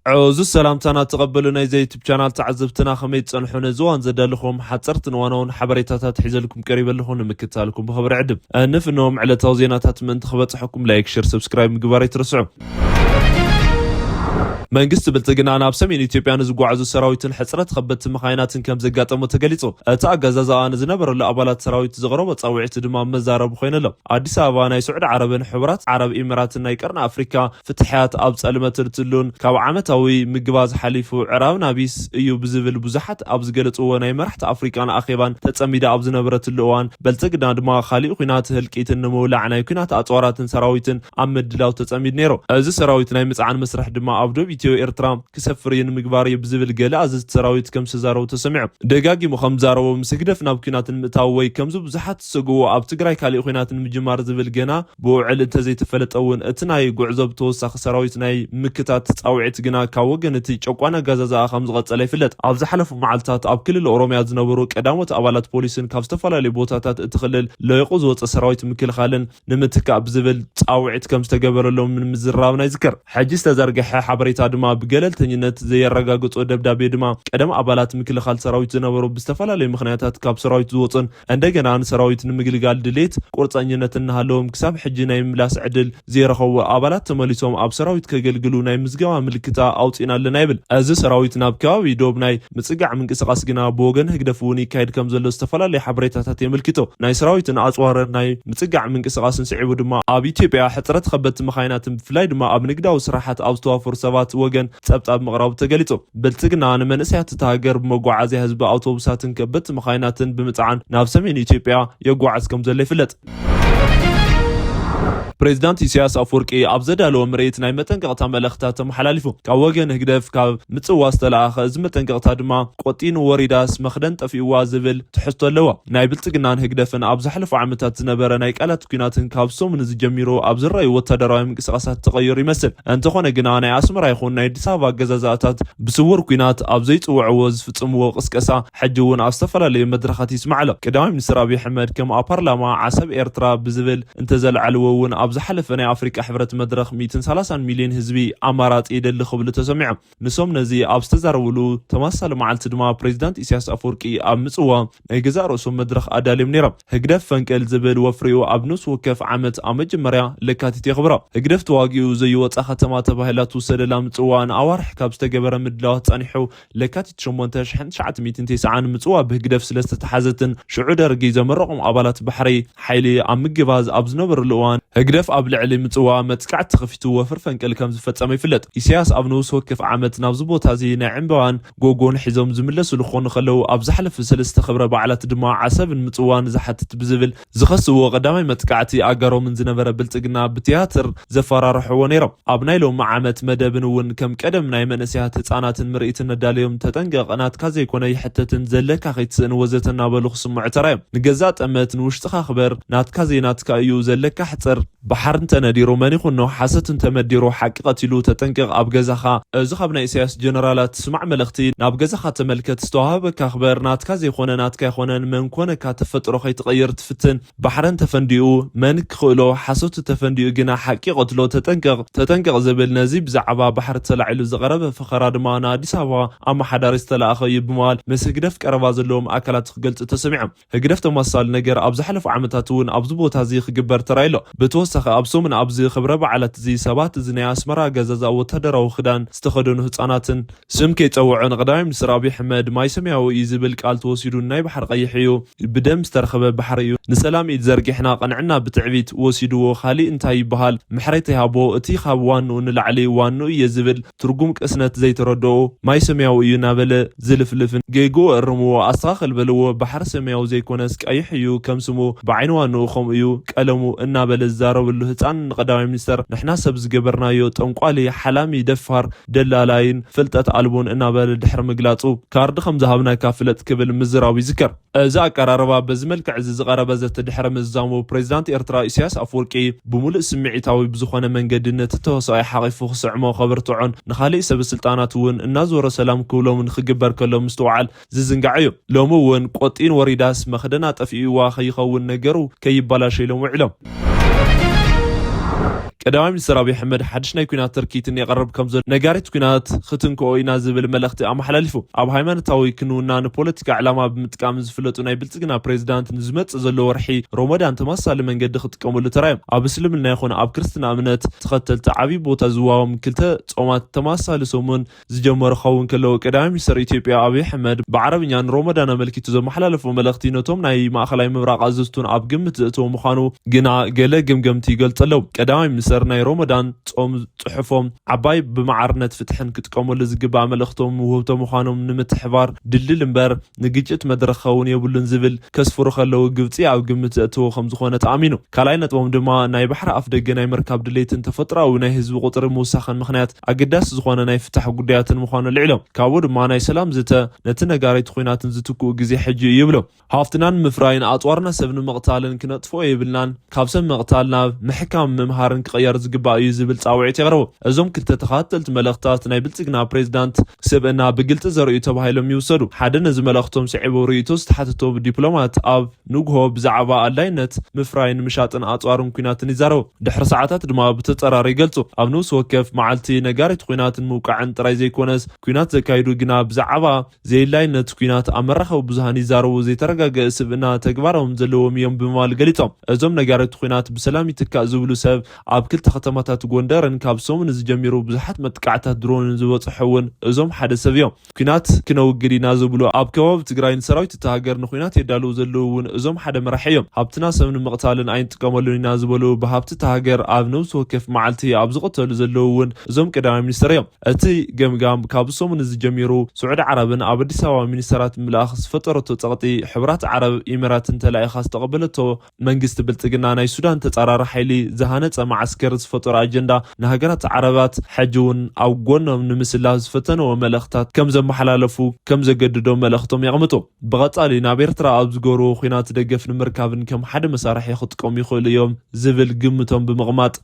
عوز السلام تانا تقبلنا زي يوتيوب قناه تعذبتنا خميت صنحون زوان زدلكم حصرت نوانون حبريتات حيزلكم قريب لكم مكتالكم بخبر عدب انف انهم على توزينات من تخبطحكم لايك شير سبسكرايب مقبار يترسعوا መንግስት ብልጽግና ናብ ሰሜን ኢትዮጵያ ንዝጓዓዙ ሰራዊትን ሕጽረት ከበድቲ መኻይናትን ከም ዘጋጠሙ ተገሊጹ እቲ ኣገዛዛኣ ንዝነበረሉ ኣባላት ሰራዊት ዝቕረቦ ጻውዒት ድማ መዛረቡ ኮይኑሎ ኣዲስ ኣበባ ናይ ስዑድ ዓረብን ሕቡራት ዓረብ ኢሚራትን ናይ ቀርኒ ኣፍሪካ ፍትሕያት ኣብ ጸልመት ትሉን ካብ ዓመታዊ ምግባ ዝሓሊፉ ዕራብ ናቢስ እዩ ብዝብል ብዙሓት ኣብ ዝገለጽዎ ናይ መራሕቲ ኣፍሪካን ኣኼባን ተጸሚዳ ኣብ ዝነበረትሉ እዋን ብልጽግና ድማ ካሊእ ኩናት ህልቂትን ንምውላዕ ናይ ኩናት ኣጽዋራትን ሰራዊትን ኣብ ምድላው ተጸሚድ ነይሩ እዚ ሰራዊት ናይ ምጽዓን መስርሕ ድማ ኣብ ደቡብ ኢትዮ ኤርትራ ክሰፍርን ምግባር ይብዝብል ገለ ኣዝዝ ሰራዊት ከም ዝዛረቡ ተሰሚዑ ደጋጊሙ ከም ዛረቡ ምስግደፍ ናብ ኩናትን ምእታው ወይ ከም ብዙሓት ዝሰግዎ ኣብ ትግራይ ካሊእ ኩናትን ምጅማር ዝብል ገና ብውዕል እንተዘይተፈለጠውን እቲ ናይ ጉዕዞ ብተወሳኺ ሰራዊት ናይ ምክታት ጻውዒት ግና ካብ ወገን እቲ ጨቋና ጋዛዛ ከም ዝቐጸለ ይፍለጥ ኣብ ዝሓለፉ መዓልታት ኣብ ክልል ኦሮሚያ ዝነበሩ ቀዳሞት ኣባላት ፖሊስን ካብ ዝተፈላለዩ ቦታታት እቲ ክልል ለይቁ ዝወፀ ሰራዊት ምክልኻልን ንምትካእ ብዝብል ጻውዒት ከም ዝተገበረሎም ምዝራብና ይዝከር ሕጂ ዝተዘርግሐ ሓበሬታ ድማ ብገለልተኝነት ዘየረጋግጾ ደብዳቤ ድማ ቀደም ኣባላት ምክልኻል ሰራዊት ዝነበሩ ብዝተፈላለዩ ምኽንያታት ካብ ሰራዊት ዝወፁን እንደገና ንሰራዊት ንምግልጋል ድሌት ቁርጸኝነት እናሃለዎም ክሳብ ሕጂ ናይ ምላስ ዕድል ዘይረኸቡ ኣባላት ተመሊሶም ኣብ ሰራዊት ከገልግሉ ናይ ምዝገባ ምልክታ ኣውፂና ኣለና ይብል እዚ ሰራዊት ናብ ከባቢ ዶብ ናይ ምጽጋዕ ምንቅስቓስ ግና ብወገን ህግደፍ እውን ይካየድ ከም ዘሎ ዝተፈላለዩ ሓበሬታታት የመልክቶ ናይ ሰራዊትን ኣጽዋርን ናይ ምጽጋዕ ምንቅስቓስን ስዒቡ ድማ ኣብ ኢትዮጵያ ሕጽረት ከበድቲ መኻይናትን ብፍላይ ድማ ኣብ ንግዳዊ ስራሓት ኣብ ዝተዋፈሩ ሰባት ወገን ጸብጣብ መቅራቡ ተገሊጹ ብልጽግና ንመንእሰያት ተሃገር ብመጓዓዝያ ህዝቢ ኣውቶቡሳትን ከበድቲ መኻይናትን ብምጽዓን ናብ ሰሜን ኢትዮጵያ የጓዓዝ ከም ዘሎ ይፍለጥ ፕሬዝዳንት ኢሳያስ አፈወርቂ ኣብ ዘዳለዎ ምርኢት ናይ መጠንቀቕታ መልእኽትታት ተመሓላሊፉ ካብ ወገን ህግደፍ ካብ ምጽዋ ዝተለኣኸ እዚ መጠንቀቕታ ድማ ቆጢን ወሪዳስ መኽደን ጠፊእዋ ዝብል ትሕዝቶ ኣለዎ ናይ ብልጽግናን ህግደፍን ኣብ ዝሓለፉ ዓመታት ዝነበረ ናይ ቃላት ኩናትን ካብ ሶሙን ዝጀሚሩ ኣብ ዝረኣዩ ወታደራዊ ምንቅስቓሳት ተቐይሩ ይመስል እንተኾነ ግና ናይ ኣስመራ ይኹን ናይ አዲስ ኣበባ ገዛዛታት ብስውር ኩናት ኣብ ዘይጽውዕዎ ዝፍጽምዎ ቅስቀሳ ሕጂ እውን ኣብ ዝተፈላለዩ መድረኻት ይስማዕ ኣሎ ቀዳማይ ሚኒስትር ኣብይ ኣሕመድ ከም ኣብ ፓርላማ ዓሰብ ኤርትራ ብዝብል እንተዘለዓልዎ እውን ኣብ ዝሓለፈ ናይ ኣፍሪካ ሕብረት መድረኽ 130 ሚልዮን ህዝቢ ኣማራጺ ይደሊ ክብሉ ተሰሚዖም ንሶም ነዚ ኣብ ዝተዛረብሉ ተመሳሳሊ መዓልቲ ድማ ፕሬዝዳንት ኢሳያስ አፈወርቂ ኣብ ምጽዋ ናይ ገዛ ርእሶም መድረኽ ኣዳልዮም ነይሮም ህግደፍ ፈንቅል ዝብል ወፍሪኡ ኣብ ንስ ወከፍ ዓመት ኣብ መጀመርያ ለካቲት የኽብሮ ህግደፍ ተዋጊኡ ዘይወፃ ከተማ ተባሂላ ትውሰደላ ምጽዋ ንኣዋርሕ ካብ ዝተገበረ ምድላዋት ጸኒሑ ለካቲት 8 1990 ምጽዋ ብህግደፍ ስለዝተተሓዘትን ሽዑ ደርጊ ዘመረቖም ኣባላት ባሕሪ ሓይሊ ኣብ ምግባዝ ኣብ ዝነበሩሉ እዋን ህግደፍ ኣብ ልዕሊ ምጽዋ መጥቃዕቲ ተኸፊቱ ወፍር ፈንቅል ከም ዝፈጸመ ይፍለጥ ኢሳያስ ኣብ ንስ ወከፍ ዓመት ናብ ዝቦታ እዚ ናይ ዕምባባን ጎጎን ሒዞም ዝምለሱ ዝኾኑ ከለው ኣብ ዝሓለፈ ሰለስተ ክብረ በዓላት ድማ ዓሰብን ምጽዋን ዝሓትት ብዝብል ዝኸስዎ ቀዳማይ መጥቃዕቲ ኣጋሮምን ዝነበረ ብልጽግና ብቲያትር ዘፈራርሕዎ ነይሮም ኣብ ናይ ሎሚ ዓመት መደብን እውን ከም ቀደም ናይ መንእሰያት ህፃናትን ምርኢትን ነዳልዮም ተጠንቀቕ ናትካ ዘይኮነ ይሕተትን ዘለካ ኸይትስእን ወዘተ እናበሉ ክስምዑ ተራዮም ንገዛእ ጠመት ንውሽጥኻ ክበር ናትካ ዘይናትካ እዩ ዘለካ ሕፅር ባሕርን ተነዲሩ መን ይኹን ነው ሓሰትን ተመዲሩ ሓቂ ቀቲሉ ተጠንቀቕ ኣብ ገዛኻ እዚ ካብ ናይ ኢሳያስ ጀነራላት ስማዕ መልእኽቲ ናብ ገዛኻ ተመልከት ዝተዋሃበካ ክበር ናትካ ዘይኮነ ናትካ ይኾነን መን ኮነካ ተፈጥሮ ከይትቐይር ትፍትን ባሕረን ተፈንዲኡ መን ክኽእሎ ሓሰቱ ተፈንዲኡ ግና ሓቂ ቀትሎ ተጠንቀቕ ዝብል ነዚ ብዛዕባ ባሕሪ ተላዒሉ ዝቐረበ ፈኸራ ድማ ንኣዲስ ኣበባ ኣመሓዳሪ ዝተለኣኸ እዩ ብምባል ምስ ህግደፍ ቀረባ ዘለዎም ኣካላት ክገልጽ ተሰሚዖም ህግደፍ ተመሳሳሊ ነገር ኣብ ዝሓለፉ ዓመታት እውን ኣብዚ ቦታ እዚ ክግበር ተራይሎ ብተወሳኺ ኣብ ሶምን ኣብዚ ክብረ በዓላት እዚ ሰባት እዚ ናይ ኣስመራ ገዛዛ ወታደራዊ ክዳን ዝተኸደኑ ህፃናትን ስም ከይፀውዑ ንቀዳማይ ሚኒስትር ኣብይ ኣሕመድ ማይ ሰማያዊ እዩ ዝብል ቃል ተወሲዱ ናይ ባሕሪ ቀይሕ እዩ ብደም ዝተረኸበ ባሕሪ እዩ ንሰላም ኢድ ዘርጊሕና ቀንዕና ብትዕቢት ወሲድዎ ካሊእ እንታይ ይበሃል ምሕረት ይሃቦ እቲ ካብ ዋንኡ ንላዕሊ ዋንኡ እየ ዝብል ትርጉም ቅስነት ዘይተረድኦ ማይ ሰማያዊ እዩ ናበለ ዝልፍልፍን ጌጎ እርምዎ ኣስተኻኽል በልዎ ባሕሪ ሰማያዊ ዘይኮነስ ቀይሕ እዩ ከም ስሙ ብዓይኒ ዋንኡ ከምኡ እዩ ቀለሙ እናበለ ዝዛረብሉ ህፃን ንቀዳማይ ሚኒስትር ንሕና ሰብ ዝገበርናዮ ጠንቋሊ ሓላሚ ደፋር ደላላይን ፍልጠት ኣልቦን እናበለ ድሕሪ ምግላጹ ካርዲ ከም ዝሃብና ካፍለጥ ክብል ምዝራቡ ይዝከር እዚ ኣቀራርባ በዚ መልክዕ ዝቐረበ ዘተድሕረ ምዛሙ ፕሬዝዳንት ኤርትራ ኢሳያስ አፈወርቂ ብሙሉእ ስምዒታዊ ብዝኾነ መንገዲ ነቲ ተወሳኢ ሓቂፉ ክስዕሞ ከበርትዖን ንኻሊእ ሰብ ስልጣናት እውን እናዞረ ሰላም ክብሎምን ክግበር ከሎ ምስተውዓል ዝዝንጋዕ እዩ ሎሚ እውን ቆጢን ወሪዳስ መኽደና ጠፊእዋ ከይኸውን ነገሩ ከይባላሽ ኢሎም ውዕሎም ቀዳማይ ሚኒስትር አብይ አሕመድ ሓድሽ ናይ ኩናት ትርኪትን የቀርብ ከም ዘሎ ነጋሪት ኩናት ክትንክኦ ኢና ዝብል መልእኽቲ ኣመሓላሊፉ ኣብ ሃይማኖታዊ ክንውናን ፖለቲካ ዕላማ ብምጥቃም ዝፍለጡ ናይ ብልጽግና ፕሬዝዳንት ንዝመጽእ ዘሎ ወርሒ ሮመዳን ተመሳሳሊ መንገዲ ክጥቀመሉ ተራዮም ኣብ እስልምና ይኹን ኣብ ክርስትና እምነት ተኸተልቲ ዓብይ ቦታ ዝዋሃቦም ክልተ ጾማት ተመሳሳሊ ሰሙን ዝጀመሩ ኸውን ከለዉ ቀዳማይ ሚኒስትር ኢትዮጵያ አብይ አሕመድ ብዓረብኛን ሮመዳን ኣመልኪቱ ዘመሓላለፎ መልእኽቲ ነቶም ናይ ማእኸላይ ምብራቕ ኣዘዝቱን ኣብ ግምት ዘእትዎ ምዃኑ ግና ገለ ግምገምቲ ይገልጹ ኣለዉ። ቀዳማይ ሚኒስትር ናይ ሮመዳን ጾም ጽሑፎም ዓባይ ብማዕርነት ፍትሕን ክጥቀመሉ ዝግባእ መልእኽቶም ውህብቶ ምዃኖም ንምትሕባር ድልድል እምበር ንግጭት መድረኽ ክኸውን የብሉን ዝብል ከስፍሩ ከለዉ ግብፂ ኣብ ግምት ዘእትዎ ከም ዝኾነ ተኣሚኑ ካልኣይ ነጥቦም ድማ ናይ ባሕሪ ኣፍ ደገ ናይ ምርካብ ድሌትን ተፈጥሮኣዊ ናይ ህዝቢ ቁጥሪ ምውሳኽን ምኽንያት ኣገዳሲ ዝኾነ ናይ ፍትሕ ጉዳያትን ምዃኑ ልዕሎም ካብኡ ድማ ናይ ሰላም ዝተ ነቲ ነጋሪት ኩናትን ዝትክኡ ግዜ ሕጂ ይብሎ ሃፍትናን ምፍራይን ኣጽዋርና ሰብ ንምቕታልን ክነጥፎ የብልናን ካብ ሰብ ምቕታል ናብ ምሕካም ምምሃርን ክቕየር ዝግባእ እዩ ዝብል ጻውዒት የቕርቡ። እዞም ክልተ ተኸተልቲ መልእኽትታት ናይ ብልጽግና ፕሬዝዳንት ስብዕና ብግልፂ ዘርእዩ ተባሂሎም ይውሰዱ። ሓደ ነዚ መልእኽቶም ስዒቦ ርእይቶ ዝተሓተቶ ዲፕሎማት ኣብ ንግሆ ብዛዕባ ኣድላይነት ምፍራይን ምሻጥን ኣጽዋርን ኩናትን ይዛረቡ። ድሕሪ ሰዓታት ድማ ብተጸራሪ ይገልጹ። ኣብ ንውስ ወከፍ መዓልቲ ነጋሪት ኩናትን ምውቃዕን ጥራይ ዘይኮነስ ኩናት ዘካይዱ ግና ብዛዕባ ዘይድላይነት ኩናት ኣብ መራኸቢ ብዙሃን ይዛረቡ ዘይተረጋገአ ስብዕና ተግባሮም ዘለዎም እዮም ብምባል ገሊፆም እዞም ነጋሪት ኩናት ብሰላም ይትካእ ዝብሉ ሰብ ኣብ ክልተ ከተማታት ጎንደርን ካብ ሰሙን ዝጀሚሩ ብዙሓት መጥቃዕታት ድሮንን ዝበፅሑ እውን እዞም ሓደ ሰብ እዮም። ኩናት ክነውግድ ኢና ዝብሉ ኣብ ከባቢ ትግራይን ሰራዊት እቲ ሃገር ንኩናት የዳልው ዘለዉ እውን እዞም ሓደ መራሒ እዮም። ሃብትና ሰብ ንምቕታልን ኣይንጥቀመሉን ኢና ዝበሉ ብሃብቲ እቲ ሃገር ኣብ ነብሲ ወከፍ መዓልቲ ኣብ ዝቕተሉ ዘለዉ እውን እዞም ቀዳማይ ሚኒስትር እዮም። እቲ ገምጋም ካብ ሰሙን ዝጀሚሩ ስዑድ ዓረብን ኣብ አዲስ አበባ ሚኒስተራት ምልኣኽ ዝፈጠረቶ ጸቕጢ ሕብራት ዓረብ ኢሚራትን ተላኢኻ ዝተቐበለቶ መንግስቲ ብልጽግና ናይ ሱዳን ተጻራሪ ሓይሊ ዝሃነፀ ማዓስከር ዝፈጠሮ ኣጀንዳ ንሃገራት ዓረባት ሕጂ እውን ኣብ ጎኖም ንምስላፍ ዝፈተነዎ መልእኽትታት ከም ዘመሓላለፉ ከም ዘገድዶም መልእኽቶም የቕምጡ። ብቐጻሊ ናብ ኤርትራ ኣብ ዝገበርዎ ኩናት ደገፍ ንምርካብን ከም ሓደ መሳርሒ ክጥቀሙ ይኽእሉ እዮም ዝብል ግምቶም ብምቕማጥ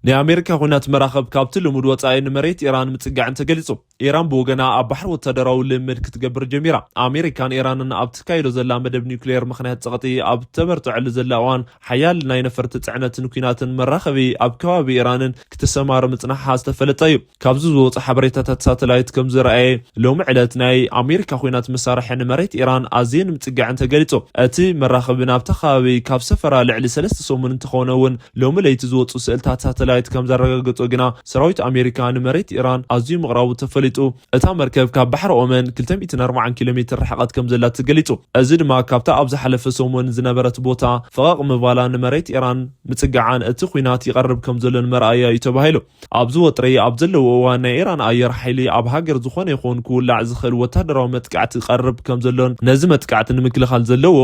ናይ ኣሜሪካ ኩናት መራኸብ ካብቲ ልሙድ ወጻኢ ንመሬት ኢራን ምጽጋዕን ተገሊጹ። ኢራን ብወገና ኣብ ባሕሪ ወታደራዊ ልምምድ ክትገብር ጀሚራ። ኣሜሪካን ኢራንን ኣብ ትካይዶ ዘላ መደብ ኒውክሌር ምኽንያት ጸቕጢ ኣብ ተበርትዕሉ ዘላ እዋን ሓያል ናይ ነፈርቲ ጽዕነትን ኩናትን መራኸቢ ኣብ ከባቢ ኢራንን ክትሰማር ምጽናሓ ዝተፈለጠ እዩ። ካብዚ ዝወፁ ሓበሬታታት ሳተላይት ከም ዝረኣየ ሎሚ ዕለት ናይ ኣሜሪካ ኩናት መሳርሒ ንመሬት ኢራን ኣዝየን ምጽጋዕን ተገሊጹ። እቲ መራኸቢ ናብቲ ከባቢ ካብ ሰፈራ ልዕሊ 3 ሰሙን እንትኾነ እውን ሎሚ ለይቲ ዝወፁ ስእልታት ሳተላይት ከም ዘረጋገጹ ግና ሰራዊት ኣሜሪካ ንመሬት ኢራን ኣዝዩ ምቕራቡ ተፈሊጡ እታ መርከብ ካብ ባሕሪ ኦመን 240 ኪሎ ሜትር ርሕቐት ከም ዘላ ተገሊጹ። እዚ ድማ ካብታ ኣብ ዝሓለፈ ሰሙን ዝነበረት ቦታ ፈቓቕ ምባላ ንመሬት ኢራን ምጽጋዓን እቲ ኩናት ይቐርብ ከም ዘሎን መርኣያ እዩ ተባሂሉ። ኣብዚ ወጥሪ ኣብ ዘለዎ እዋን ናይ ኢራን ኣየር ሓይሊ ኣብ ሃገር ዝኾነ ይኹን ክውላዕ ዝኽእል ወታደራዊ መጥቃዕቲ ይቐርብ ከም ዘሎን ነዚ መጥቃዕቲ ንምክልኻል ዘለዎ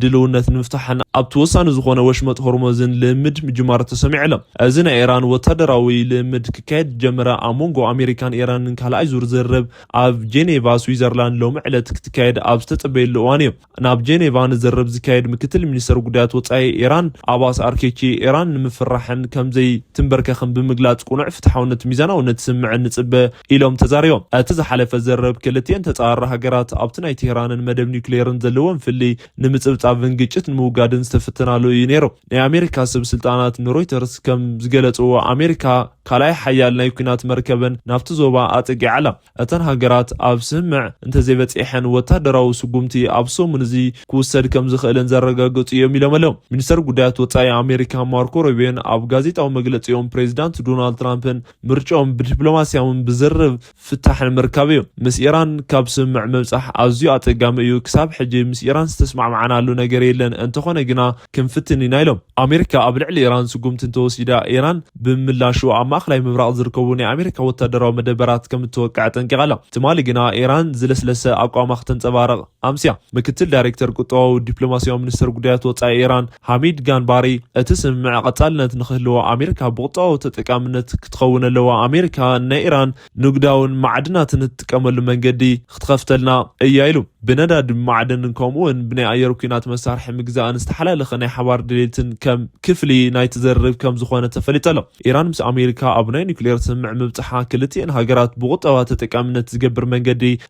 ድልውነት ንምፍታሕን ኣብ ተወሳኒ ዝኾነ ወሽመጥ ሆርሞዝን ልምድ ምጅማር ተሰሚዑ ኣሎ። እዚ ናይ ኢራን ወታደራዊ ልምድ ክካየድ ጀመረ ኣብ ሞንጎ ኣሜሪካን ኢራንን ካልኣይ ዙር ዝርብ ኣብ ጄኔቫ ስዊዘርላንድ ሎሚ ዕለት ክትካየድ ኣብ ዝተጸበየሉ እዋን እዩ። ናብ ጄኔቫ ንዝርብ ዝካየድ ምክትል ሚኒስትር ጉዳያት ወጻኢ ኢራን ኣባስ ኣርኬቺ ኢራን ንምፍራሕን ከምዘይ ትንበርከኽን ብምግላጽ ቁኑዕ ፍትሓውነት ሚዛናውነት ስምዕን ንጽበ ኢሎም ተዛሪቦም። እቲ ዝሓለፈ ዝርብ ክልቲአን ተጻራሪ ሃገራት ኣብቲ ናይ ቴህራንን መደብ ኒውክሌርን ዘለዎም ፍሊ ንምጽብጻብን ግጭት ንምውጋድን ዝተፈተናሉ እዩ ነይሩ። ናይ ኣሜሪካ ሰብ ስልጣናት ንሮይተርስ ከም ዝገለጽዎ ኣሜሪካ ካልኣይ ሓያል ናይ ኩናት መርከብን ናብቲ ዞባ ኣጽጊዓ ኣላ። እተን ሃገራት ኣብ ስምዕ እንተዘይበጺሐን ወታደራዊ ስጉምቲ ኣብ ሰሙን እዚ ክውሰድ ከም ዝኽእልን ዘረጋገጹ እዮም ኢሎም ኣለዉ። ሚኒስተር ጉዳያት ወጻኢ ኣሜሪካ ማርኮ ሩቢዮን ኣብ ጋዜጣዊ መግለጺኦም ፕሬዚዳንት ዶናልድ ትራምፕን ምርጫኦም ብዲፕሎማስያውን ብዝርብ ፍታሕን ምርካብ እዩ። ምስ ኢራን ካብ ስምዕ ምብጻሕ ኣዝዩ ኣጸጋሚ እዩ። ክሳብ ሕጂ ምስ ኢራን ዝተስማዕማዕናሉ ነገር የለን እንተኾነ ግና ክንፍትን ኢና ኢሎም። ኣሜሪካ ኣብ ልዕሊ ኢራን ስጉምቲ እንተወሲዳ ኢራን ብምላሹ ኣብ ማእኸላይ ምብራቕ ዝርከቡ ናይ ኣሜሪካ ወታደራዊ መደበራት ከም እትወቅዕ ጠንቂቓ ኣላ። ትማሊ ግና ኢራን ዝለስለሰ ኣቋማ ክትንጸባረቕ ኣምስያ። ምክትል ዳይሬክተር ቁጠባዊ ዲፕሎማስያዊ ሚኒስትር ጉዳያት ወጻኢ ኢራን ሓሚድ ጋንባሪ እቲ ስምምዕ ቀጻልነት ንክህልዎ ኣሜሪካ ብቁጠባዊ ተጠቃምነት ክትኸውን ኣለዋ። ኣሜሪካ ናይ ኢራን ንግዳውን ማዕድናትን እትጥቀመሉ መንገዲ ክትኸፍተልና እያ ኢሉ። بنداد معدن كمون بناء أيروكينات مسارح مجزاء استحلال خناي حوار دليلتن كم كفلي ناي تزرب كم زخونة تفلت له إيران مس أمريكا أبناء نيوكلير سمع مبتحا كلتين هاجرات بغطاء تتكامل تجبر من جدي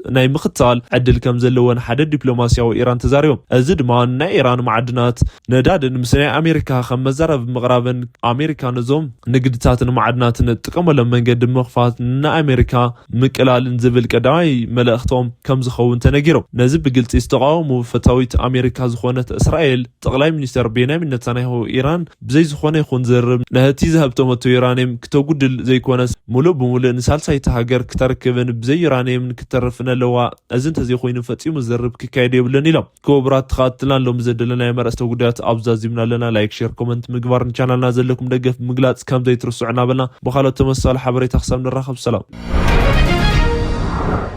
ناي مختال عدل كم زلون حد دبلوماسيا وإيران تزاريهم أزد ما نا إيران معدنات نداد مسنا أمريكا خم زرب مغربا أمريكا نزوم نقدتات معدنات نتكامل من جد مخفات نا أمريكا مكلال نزبل كداي ملأختهم كم زخون تنجرو نزب قلت استقام وفتاويت أمريكا زخونة إسرائيل تغلاي منستر بينامين نتانيهو إيران بزي زخونة يخون زرب نهتي ذهبتهم التويرانيم كتوجد زي كونس ملو بملو نسال سايتهاجر كتركبن بزي إيرانيم كترفنا لوا أزنت زي خوين فتيم زرب ككايدي بلني لهم كوبرات تخاتلان لهم زد لنا يمر استوجدات أبزاز زمنا لنا لايك شير كومنت مقبار نشانل نازل لكم دقف مقلات كم زي ترسعنا بلنا بخالة تمثال حبري تخسر من الرخب سلام